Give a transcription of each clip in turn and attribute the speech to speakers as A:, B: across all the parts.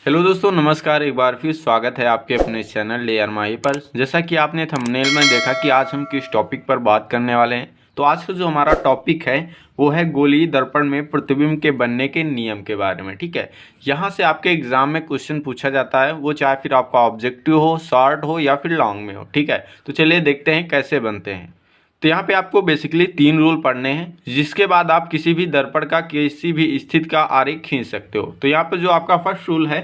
A: Hello दोस्तों, नमस्कार। एक बार फिर स्वागत है आपके अपने चैनल लेयर माही पर। जैसा कि आपने थंबनेल में देखा कि आज हम किस टॉपिक पर बात करने वाले हैं, तो आज का जो हमारा टॉपिक है वो है गोलीय दर्पण में प्रतिबिंब के बनने के नियम के बारे में। ठीक है, यहाँ से आपके एग्जाम में क्वेश्चन पूछा जाता है, वो चाहे फिर आपका ऑब्जेक्टिव हो, शॉर्ट हो या फिर लॉन्ग में हो। ठीक है, तो चलिए देखते हैं कैसे बनते हैं। तो यहाँ पे आपको बेसिकली 3 रूल पढ़ने हैं, जिसके बाद आप किसी भी दर्पण का किसी भी स्थिति का आरेख खींच सकते हो। तो यहाँ पे जो आपका फर्स्ट रूल है,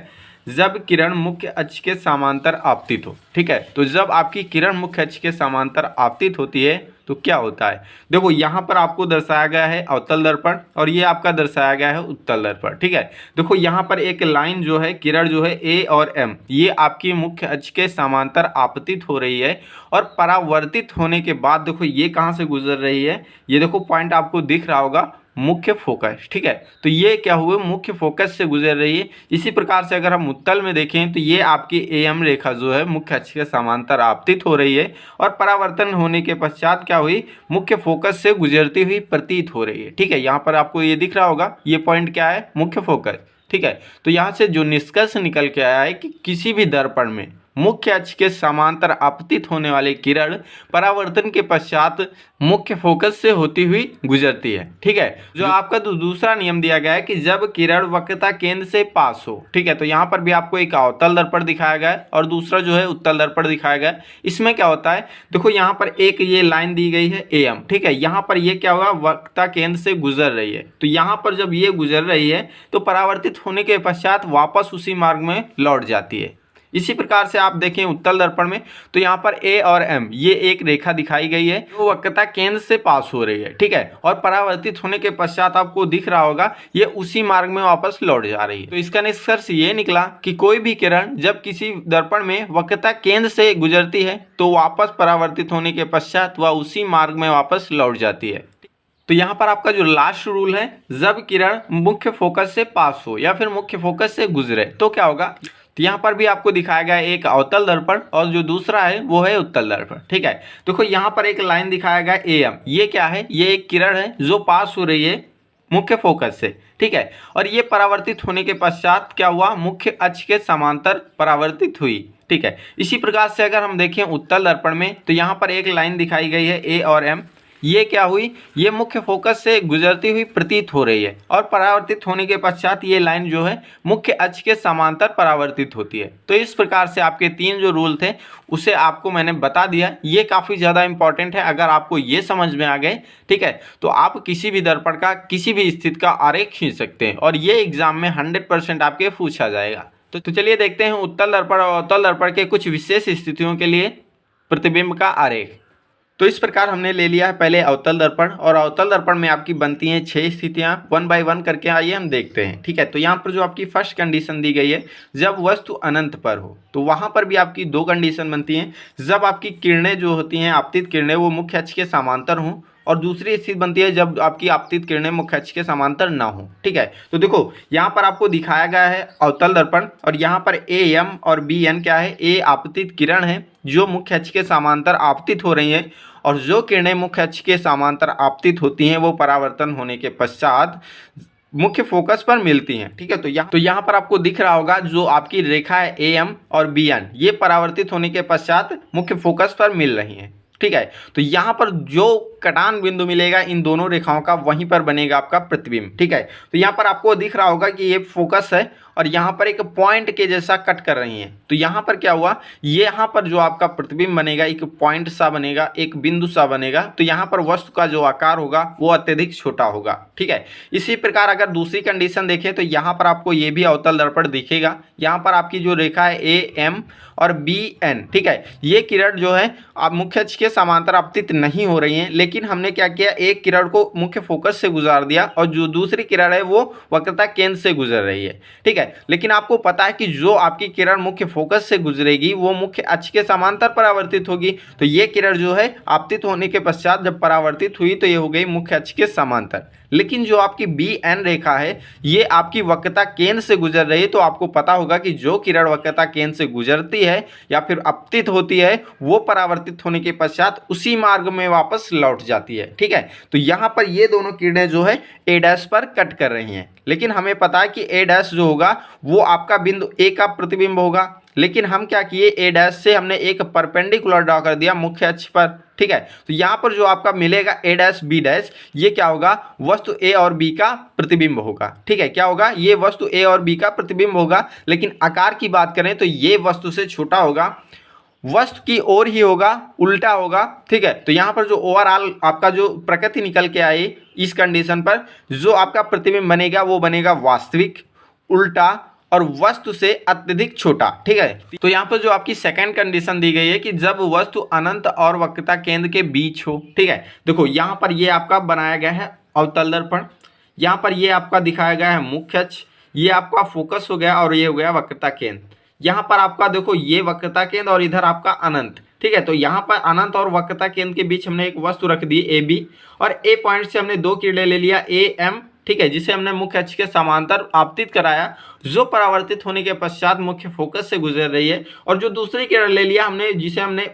A: जब किरण मुख्य अक्ष के समांतर आपतित हो। ठीक है, तो जब आपकी किरण मुख्य अक्ष के समांतर आपतित होती है तो क्या होता है, देखो यहाँ पर आपको दर्शाया गया है अवतल दर्पण और ये आपका दर्शाया गया है उत्तल दर्पण। ठीक है, देखो यहाँ पर एक लाइन जो है, किरण जो है ए और एम, ये आपकी मुख्य अक्ष के समांतर आपतित हो रही है और परावर्तित होने के बाद देखो ये कहाँ से गुजर रही है, ये देखो पॉइंट आपको दिख रहा होगा, मुख्य फोकस। ठीक है, तो ये क्या हुए, मुख्य फोकस से गुजर रही है। इसी प्रकार से अगर हम उत्तल में देखें तो ये आपकी एम रेखा जो है मुख्य अक्ष के समांतर आपतित हो रही है और परावर्तन होने के पश्चात क्या हुई, मुख्य फोकस से गुजरती हुई प्रतीत हो रही है। ठीक है, यहाँ पर आपको ये दिख रहा होगा, ये पॉइंट क्या है, मुख्य फोकस। ठीक है, तो यहाँ से जो निष्कर्ष निकल के आया है कि किसी भी दर्पण में मुख्य अक्ष के समांतर आपतित होने वाली किरण परावर्तन के पश्चात मुख्य फोकस से होती हुई गुजरती है। ठीक है, जो आपका दूसरा नियम दिया गया है कि जब किरण वक्रता केंद्र से पास हो। ठीक है, तो यहाँ पर भी आपको एक अवतल दर्पण दिखाया गया है और दूसरा जो है उत्तल दर्पण दिखाया गया है। इसमें क्या होता है, देखो यहाँ पर एक ये लाइन दी गई है एम। ठीक है, यहाँ पर ये क्या होगा, वक्रता केंद्र से गुजर रही है, तो यहाँ पर जब ये गुजर रही है तो परावर्तित होने के पश्चात वापस उसी मार्ग में लौट जाती है। इसी प्रकार से आप देखें उत्तल दर्पण में, तो यहाँ पर ए और एम ये एक रेखा दिखाई गई है जो वक्रता केंद्र से पास हो रही है। ठीक है, और परावर्तित होने के पश्चात आपको दिख रहा होगा ये उसी मार्ग में वापस लौट जा रही है। तो इसका निष्कर्ष ये निकला कि कोई भी किरण जब किसी दर्पण में वक्रता केंद्र से गुजरती है तो वापस परावर्तित होने के पश्चात वह उसी मार्ग में वापस लौट जाती है। तो यहाँ पर आपका जो लास्ट रूल है, जब किरण मुख्य फोकस से पास हो या फिर मुख्य फोकस से गुजरे तो क्या होगा। तो यहाँ पर भी आपको दिखाया गया है एक अवतल दर्पण और जो दूसरा है वो है उत्तल दर्पण। ठीक है, देखो यहाँ पर एक लाइन दिखाया गया ए एम, ये क्या है, ये एक किरण है जो पास हो रही है मुख्य फोकस से। ठीक है, और ये परावर्तित होने के पश्चात क्या हुआ, मुख्य अक्ष के समांतर परावर्तित हुई। ठीक है, इसी प्रकार से अगर हम देखें उत्तल दर्पण में, तो यहाँ पर एक लाइन दिखाई गई है ए और एम, ये क्या हुई, ये मुख्य फोकस से गुजरती हुई प्रतीत हो रही है और परावर्तित होने के पश्चात ये लाइन जो है मुख्य अक्ष के समांतर परावर्तित होती है। तो इस प्रकार से आपके 3 जो रूल थे उसे आपको मैंने बता दिया। ये काफ़ी ज़्यादा इंपॉर्टेंट है, अगर आपको ये समझ में आ गए, ठीक है, तो आप किसी भी दर्पण का किसी भी स्थिति का आरेख खींच सकते हैं और ये एग्जाम में 100% आपके पूछा जाएगा। तो चलिए देखते हैं उत्तल दर्पण और अवतल दर्पण के कुछ विशेष स्थितियों के लिए प्रतिबिंब का आरेख। तो इस प्रकार हमने ले लिया है पहले अवतल दर्पण, और अवतल दर्पण में आपकी बनती हैं 6 स्थितियां, 1 बाय 1 करके आइए हम देखते हैं। ठीक है, तो यहाँ पर जो आपकी फर्स्ट कंडीशन दी गई है, जब वस्तु अनंत पर हो, तो वहाँ पर भी आपकी 2 कंडीशन बनती हैं। जब आपकी किरणें जो होती हैं, आपतित किरणें, वो मुख्य अक्ष के समांतर हों, और दूसरी स्थिति बनती है जब आपकी आपतित किरणें मुख्य अक्ष के समांतर ना हो। ठीक है, तो देखो यहाँ पर आपको दिखाया गया है अवतल दर्पण और यहाँ पर ए एम और बी एन क्या है, ए आपतित किरण है जो मुख्य अक्ष के समांतर आपतित हो रही है, और जो किरणें मुख्य अक्ष के समांतर आपतित होती हैं वो परावर्तन होने के पश्चात मुख्य फोकस पर मिलती हैं। ठीक है, तो यहाँ पर आपको दिख रहा होगा जो आपकी रेखा है ए एम और बी एन, ये परावर्तित होने के पश्चात मुख्य फोकस पर मिल रही हैं। ठीक है, तो यहाँ पर जो कटान बिंदु मिलेगा इन दोनों रेखाओं का, वहीं पर बनेगा आपका प्रतिबिंब। ठीक है, तो यहाँ पर आपको दिख रहा होगा कि ये फोकस है और यहाँ पर एक पॉइंट के जैसा कट कर रही हैं, तो यहाँ पर क्या हुआ, ये यहाँ पर जो आपका प्रतिबिंब बनेगा एक पॉइंट सा बनेगा, एक बिंदु सा बनेगा, तो यहाँ पर वस्तु का जो आकार होगा वो अत्यधिक छोटा होगा। ठीक है, इसी प्रकार अगर दूसरी कंडीशन देखें तो यहाँ पर आपको ये भी अवतल दर्पण दिखेगा। यहाँ पर आपकी जो रेखा है ए एम और बी एन, ठीक है, ये किरण जो है आप मुख्य अक्ष के समांतर आपतित नहीं हो रही हैं, लेकिन हमने क्या किया, एक किरण को मुख्य फोकस से गुजार दिया और जो दूसरी किरण है वो वक्रता केंद्र से गुजर रही है। ठीक है, लेकिन आपको पता है कि जो आपकी किरण मुख्य फोकस से गुजरेगी वो मुख्य अक्ष के समांतर परावर्तित होगी, तो ये किरण जो है आपतित होने के पश्चात जब परावर्तित हुई तो ये हो गई मुख्य अक्ष के समांतर। लेकिन जो आपकी बी एन रेखा है ये आपकी वक्रता केंद्र से गुजर रही है, तो आपको पता होगा कि जो किरण वक्रता केंद्र से गुजरती है या फिर अपतित होती है वो परावर्तित होने के पश्चात उसी मार्ग में वापस लौट जाती है। ठीक है, तो यहाँ पर ये दोनों किरणें जो है ए डैश पर कट कर रही हैं, लेकिन हमें पता है कि ए डैश जो होगा वो आपका बिंदु ए का प्रतिबिंब होगा। लेकिन हम क्या किए, ए डैश से हमने एक परपेंडिकुलर ड्रॉ कर दिया मुख्य अक्ष पर। ठीक है, तो यहाँ पर जो आपका मिलेगा ए डैश बी डैश, ये क्या होगा, वस्तु ए और बी का प्रतिबिंब होगा। ठीक है, क्या होगा, ये वस्तु ए और बी का प्रतिबिंब होगा। लेकिन आकार की बात करें तो ये वस्तु से छोटा होगा, वस्तु की ओर ही होगा, उल्टा होगा। ठीक है, तो यहाँ पर जो ओवरऑल आपका जो प्रकृति निकल के आई इस कंडीशन पर, जो आपका प्रतिबिंब बनेगा वो बनेगा वास्तविक, उल्टा और वस्तु से अत्यधिक छोटा। ठीक है, तो यहाँ पर जो आपकी सेकंड कंडीशन दी गई है कि जब वस्तु अनंत और वक्रता केंद्र के बीच हो। ठीक है, देखो यहाँ पर ये आपका बनाया गया है अवतल दर्पण, यहाँ पर ये आपका दिखाया गया है मुख्य अक्ष, ये आपका फोकस हो गया और ये हो गया वक्रता केंद्र। यहाँ पर आपका देखो ये वक्रता केंद्र और इधर आपका अनंत। ठीक है, तो यहाँ पर अनंत और वक्रता केंद्र के बीच हमने एक वस्तु रख दी ए बी, और ए पॉइंट से हमने दो किरणें ले लिया ए एम। ठीक है, जिसे हमने मुख्य अक्ष के समांतर आपतित कराया, जो परावर्तित होने के पश्चात मुख्य फोकस से गुजर रही है। और जो दूसरी किरण ले लिया हमने, जिसे हमने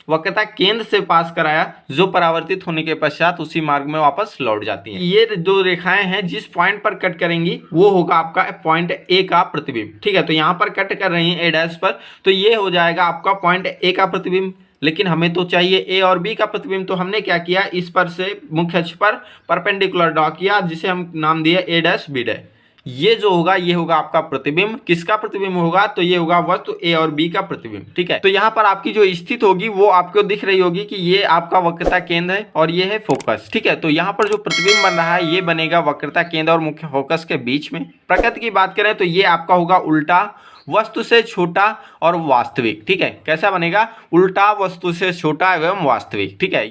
A: वक्रता केंद्र से पास कराया, जो परावर्तित होने के पश्चात उसी मार्ग में वापस लौट जाती हैं। ये जो रेखाएं हैं जिस पॉइंट पर कट करेंगी वो होगा आपका पॉइंट ए का प्रतिबिंब। ठीक है, तो यहाँ पर कट कर रही है ए डैश पर, तो ये हो जाएगा आपका पॉइंट ए का प्रतिबिंब। लेकिन हमें तो चाहिए ए और बी का प्रतिबिंब, तो हमने क्या किया, इस पर से मुख्य अक्ष पर परपेंडिकुलर ड्रॉ किया, जिसे हम नाम दिया ए डैश बी डैश। ये जो होगा ये होगा आपका प्रतिबिंब। किसका प्रतिबिंब होगा, तो ये होगा वस्तु ए और बी का प्रतिबिंब। ठीक है, तो यहाँ पर आपकी जो स्थिति होगी वो आपको दिख रही होगी कि ये आपका वक्रता केंद्र है और ये है फोकस। ठीक है, तो यहाँ पर जो प्रतिबिंब बन रहा है ये बनेगा वक्रता केंद्र और मुख्य फोकस के बीच में। प्रकृति की बात करें तो ये आपका होगा उल्टा, वस्तु से छोटा और वास्तविक। ठीक है, कैसा बनेगा, उल्टा, वस्तु से छोटा एवं वास्तविक। ठीक है,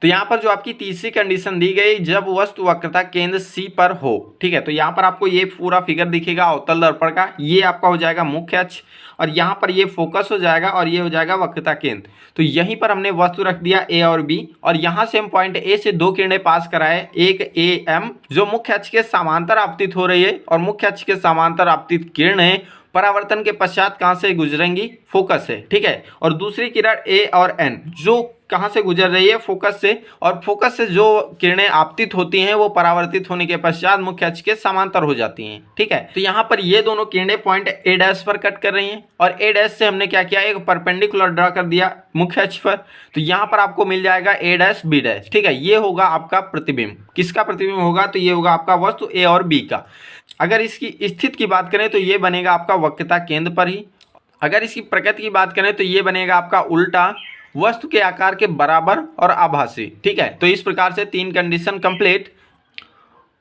A: तो यहाँ पर जो आपकी तीसरी कंडीशन दी गई, जब वस्तु वक्रता केंद्र सी पर हो। ठीक है, तो यहाँ पर आपको ये पूरा फिगर दिखेगा अवतल दर्पण का, ये आपका हो जाएगा मुख्य अक्ष और यहाँ पर ये फोकस हो जाएगा और ये हो जाएगा वक्रता केंद्र। तो यहीं पर हमने वस्तु रख दिया ए और बी, और यहाँ से हम पॉइंट ए से दो किरणें पास कराए, एक ए एम जो मुख्य अक्ष के समांतर आपतित हो रही है, और मुख्य अक्ष के समांतर आपतित किरणें परावर्तन के पश्चात कहाँ से गुजरेंगी, फोकस से। ठीक है, और दूसरी किरण ए और एन जो कहाँ से गुजर रही है, फोकस से, और फोकस से जो किरणें आपतित होती हैं वो परावर्तित होने के पश्चात मुख्य अक्ष के समांतर हो जाती हैं। ठीक है, तो यहाँ पर ये दोनों किरणें पॉइंट ए डैश पर कट कर रही हैं, और ए डैश से हमने क्या किया, एक परपेंडिकुलर ड्रॉ कर दिया मुख्य अक्ष पर। तो यहाँ पर आपको मिल जाएगा ए डैश बी डैश। ठीक है, ये होगा आपका प्रतिबिंब। किसका प्रतिबिंब होगा, तो ये होगा आपका वस्तु ए और बी का। अगर इसकी स्थिति की बात करें तो ये बनेगा आपका वक्रता केंद्र पर ही। अगर इसकी प्रकृति की बात करें तो ये बनेगा आपका उल्टा, वस्तु के आकार के बराबर और आभासी। ठीक है, तो इस प्रकार से तीन कंडीशन कंप्लीट।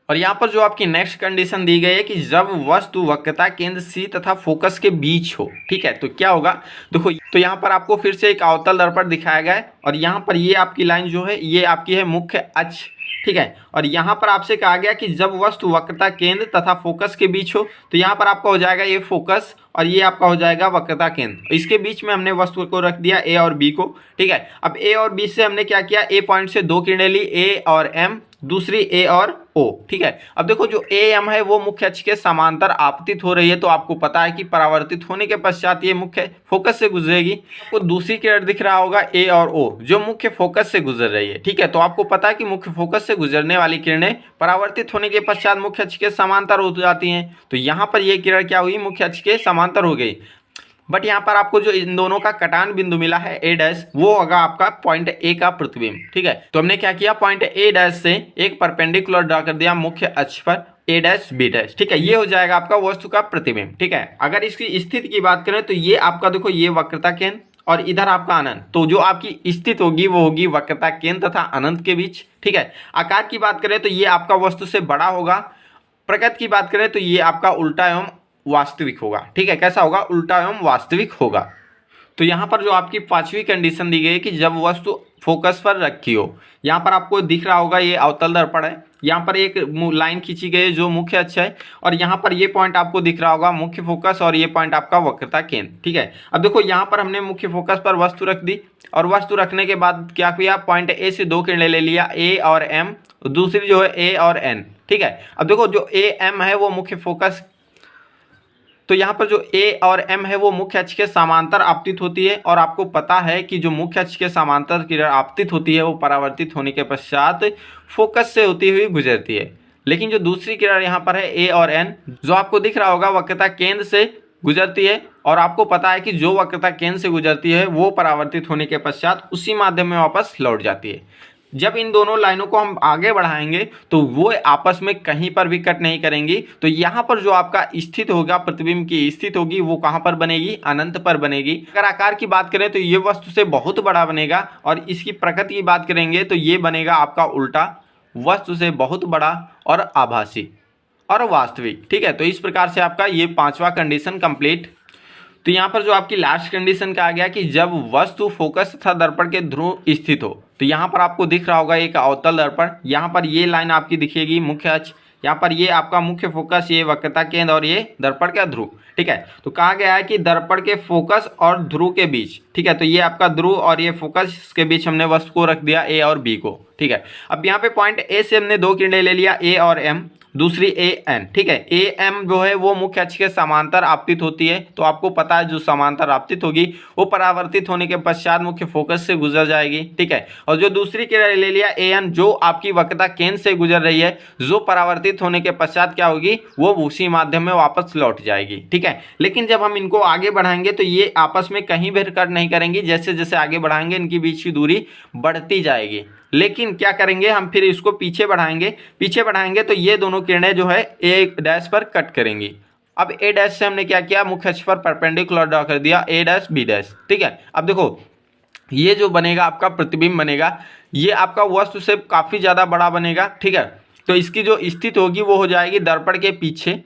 A: और यहाँ पर जो आपकी नेक्स्ट कंडीशन दी गई है कि जब वस्तु वक्रता केंद्र सी तथा फोकस के बीच हो। ठीक है, तो क्या होगा, देखो तो यहाँ पर आपको फिर से एक अवतल दर्पण दिखाया गया है, और यहाँ पर ये आपकी लाइन जो है ये आपकी है मुख्य अक्ष। ठीक है, और यहाँ पर आपसे कहा गया कि जब वस्तु वक्रता केंद्र तथा फोकस के बीच हो, तो यहाँ पर आपका हो जाएगा ये फोकस और ये आपका हो जाएगा वक्रता केंद्र। इसके बीच में हमने वस्तु को रख दिया ए और बी को। ठीक है, अब ए और बी से हमने क्या किया, ए पॉइंट से दो किरणें ली, ए और एम, दूसरी ए और ओ। ठीक है, अब देखो जो ए एम है वो मुख्य अक्ष के समांतर आपतित हो रही है, तो आपको पता है कि परावर्तित होने के पश्चात ये मुख्य फोकस से गुजरेगी। आपको दूसरी किरण दिख रहा होगा ए और ओ जो मुख्य फोकस से गुजर रही है। ठीक है, तो आपको पता है कि मुख्य फोकस से गुजरने वाली किरणें परावर्तित होने के पश्चात मुख्य अक्ष के समांतर हो जाती हैं। तो यहाँ पर ये किरण क्या हुई, मुख्य अक्ष के समांतर हो गई। बट यहाँ पर आपको जो इन दोनों का कटान बिंदु मिला है ए डैश, वो होगा आपका पॉइंट ए का प्रतिबिंब। ठीक है, तो हमने क्या किया, पॉइंट ए डैश से एक परपेंडिकुलर ड्रा कर दिया मुख्य अक्ष पर ए डैश बी डैश। ठीक है, ये हो जाएगा आपका वस्तु का प्रतिबिंब। ठीक है, अगर इसकी स्थिति की बात करें तो ये आपका देखो ये वक्रता केंद्र और इधर आपका अनंत, तो जो आपकी स्थिति होगी वो होगी वक्रता केंद्र तथा अनंत के बीच। ठीक है, आकार की बात करें तो ये आपका वस्तु से बड़ा होगा। प्रकृति की बात करें तो ये आपका उल्टा एवं वास्तविक होगा। ठीक है, कैसा होगा, उल्टा एवं वास्तविक होगा। तो यहाँ पर जो आपकी पांचवी कंडीशन दी गई है कि जब वस्तु फोकस पर रखी हो, यहाँ पर आपको दिख रहा होगा ये अवतल दर्पण है, यहाँ पर एक लाइन खींची गई है जो मुख्य अक्ष है, और यहाँ पर ये पॉइंट आपको दिख रहा होगा मुख्य फोकस, और ये पॉइंट आपका वक्रता केंद्र। ठीक है, अब देखो यहाँ पर हमने मुख्य फोकस पर वस्तु रख दी, और वस्तु रखने के बाद क्या किया, पॉइंट ए से दो किरणें ले लिया, ए और एम, दूसरी जो है ए और एन। ठीक है, अब देखो जो ए एम है वो मुख्य फोकस, तो यहाँ पर जो ए और एम है वो मुख्य अक्ष के समांतर आपतित होती है, और आपको पता है कि जो मुख्य अक्ष के समांतर किरण आपतित होती है वो परावर्तित होने के पश्चात फोकस से होती हुई गुजरती है। लेकिन जो दूसरी किरण यहाँ पर है ए और एन, जो आपको दिख रहा होगा वक्रता केंद्र से गुजरती है, और आपको पता है कि जो वक्रता केंद्र से गुजरती है वो परावर्तित होने के पश्चात उसी माध्यम में वापस लौट जाती है। जब इन दोनों लाइनों को हम आगे बढ़ाएंगे तो वो आपस में कहीं पर भी कट नहीं करेंगी। तो यहाँ पर जो आपका स्थित होगा, प्रतिबिंब की स्थित होगी, वो कहाँ पर बनेगी, अनंत पर बनेगी। अगर आकार की बात करें तो ये वस्तु से बहुत बड़ा बनेगा, और इसकी प्रकृति की बात करेंगे तो ये बनेगा आपका उल्टा, वस्तु से बहुत बड़ा और आभासी और वास्तविक। ठीक है, तो इस प्रकार से आपका ये पांचवा कंडीशन कंप्लीट। तो यहाँ पर जो आपकी लास्ट कंडीशन कहा गया कि जब वस्तु फोकस तथा दर्पण के ध्रुव स्थित हो, तो यहाँ पर आपको दिख रहा होगा एक अवतल दर्पण, यहाँ पर ये लाइन आपकी दिखेगी मुख्य अक्ष, यहाँ पर ये आपका मुख्य फोकस, ये वक्रता केंद्र, और ये दर्पण का ध्रुव। ठीक है, तो कहा गया है कि दर्पण के फोकस और ध्रुव के बीच, ठीक है, तो ये आपका ध्रुव और ये फोकस के बीच हमने वस्तु को रख दिया ए और बी को। ठीक है, अब यहाँ पे पॉइंट ए से हमने दो किरणें ले लिया, ए और एम, दूसरी ए एन। ठीक है, ए एम जो है वो मुख्य अक्ष के समांतर आपतित होती है, तो आपको पता है जो समांतर आपतित होगी वो परावर्तित होने के पश्चात मुख्य फोकस से गुजर जाएगी। ठीक है, और जो दूसरी किरण ले लिया ए एन, जो आपकी वक्रता केंद्र से गुजर रही है, जो परावर्तित होने के पश्चात क्या होगी, वो उसी माध्यम में वापस लौट जाएगी। ठीक है, लेकिन जब हम इनको आगे बढ़ाएंगे तो ये आपस में कहीं भी कट नहीं करेंगी, जैसे जैसे आगे बढ़ाएंगे इनकी बीच की दूरी बढ़ती जाएगी। लेकिन क्या करेंगे हम, फिर इसको पीछे बढ़ाएंगे तो ये दोनों किरणें जो है ए डैश पर कट करेंगी। अब ए डैश से हमने क्या किया, मुख्य अक्ष पर परपेंडिकुलर ड्रॉ कर दिया, ए डैश बी डैश। ठीक है, अब देखो ये जो बनेगा आपका प्रतिबिंब बनेगा, ये आपका वस्तु से काफ़ी ज़्यादा बड़ा बनेगा। ठीक है, तो इसकी जो स्थिति होगी वो हो जाएगी दर्पण के पीछे।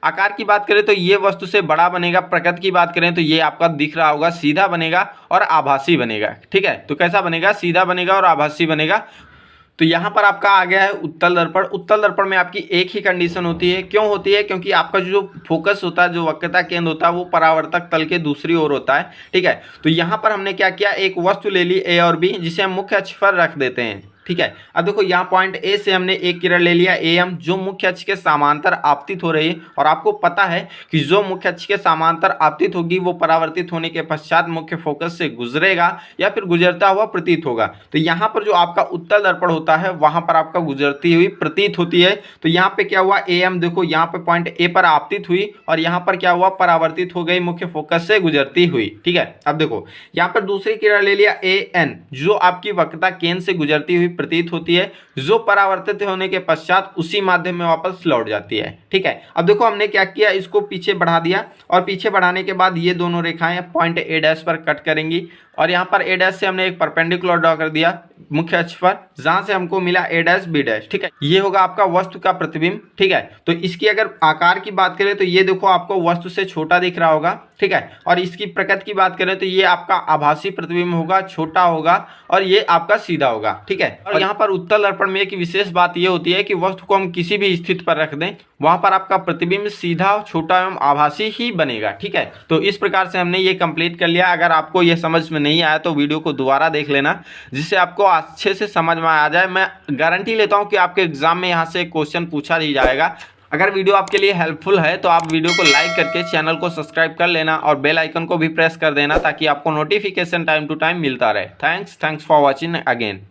A: आकार की बात करें तो ये वस्तु से बड़ा बनेगा। प्रकृति की बात करें तो ये आपका दिख रहा होगा सीधा बनेगा और आभासी बनेगा। ठीक है, तो कैसा बनेगा, सीधा बनेगा और आभासी बनेगा। तो यहाँ पर आपका आ गया है उत्तल दर्पण। उत्तल दर्पण में आपकी एक ही कंडीशन होती है। क्यों होती है, क्योंकि आपका जो फोकस होता है, जो वक्रता केंद्र होता है, वो परावर्तक तल के दूसरी ओर होता है। ठीक है, तो यहाँ पर हमने क्या किया, एक वस्तु ले ली ए और बी, जिसे हम मुख्य अक्ष पर रख देते हैं। ठीक है, अब देखो यहाँ पॉइंट ए से हमने एक किरण ले लिया ए एम, जो मुख्य अक्ष के समांतर आपतित हो रही है, और आपको पता है कि जो मुख्य अक्ष के समांतर आपतित होगी वो परावर्तित होने के पश्चात मुख्य फोकस से गुजरेगा या फिर गुजरता हुआ प्रतीत होगा। तो यहाँ पर जो आपका उत्तल दर्पण होता है वहां पर आपका गुजरती हुई प्रतीत होती है। तो यहाँ पे क्या हुआ, ए एम देखो यहाँ पे पॉइंट ए पर आपतित हुई, और यहाँ पर क्या हुआ, परावर्तित हो गई मुख्य फोकस से गुजरती हुई। ठीक है, अब देखो यहाँ पर दूसरी किरण ले लिया ए एन, जो आपकी वक्रता केंद्र से गुजरती हुई प्रतीत होती है, जो परावर्तित होने के पश्चात उसी माध्यम में वापस लौट जाती है। ठीक है, अब देखो हमने क्या किया, इसको पीछे बढ़ा दिया, और पीछे बढ़ाने के बाद ये दोनों रेखाएं पॉइंट ए डैश पर कट करेंगी, और यहाँ पर ए डैश से हमने एक परपेंडिकुलर ड्रॉ कर दिया मुख्य अक्ष पर, जहां से हमको मिला ए डैश बी डैश। ठीक है, ये होगा आपका वस्तु का प्रतिबिंब। ठीक है, तो इसकी अगर आकार की बात करें तो ये देखो आपको वस्तु से छोटा दिख रहा होगा। ठीक है, और इसकी प्रकृति की बात करें तो ये आपका आभासी प्रतिबिंब होगा, छोटा होगा, और ये आपका सीधा होगा। ठीक है, और यहाँ पर उत्तल दर्पण में एक विशेष बात ये होती है कि वस्तु को हम किसी भी स्थिति पर रख दें, वहां पर आपका प्रतिबिंब सीधा, छोटा एवं आभासी ही बनेगा। ठीक है, तो इस प्रकार से हमने ये कंप्लीट कर लिया। अगर आपको ये समझ में नहीं आया तो वीडियो को दोबारा देख लेना, जिससे आपको अच्छे से समझ में आ जाए। मैं गारंटी लेता हूँ कि आपके एग्जाम में यहाँ से क्वेश्चन पूछा ही जाएगा। अगर वीडियो आपके लिए हेल्पफुल है तो आप वीडियो को लाइक करके चैनल को सब्सक्राइब कर लेना, और बेल आइकन को भी प्रेस कर देना, ताकि आपको नोटिफिकेशन टाइम टू टाइम मिलता रहे। Thanks for watching again.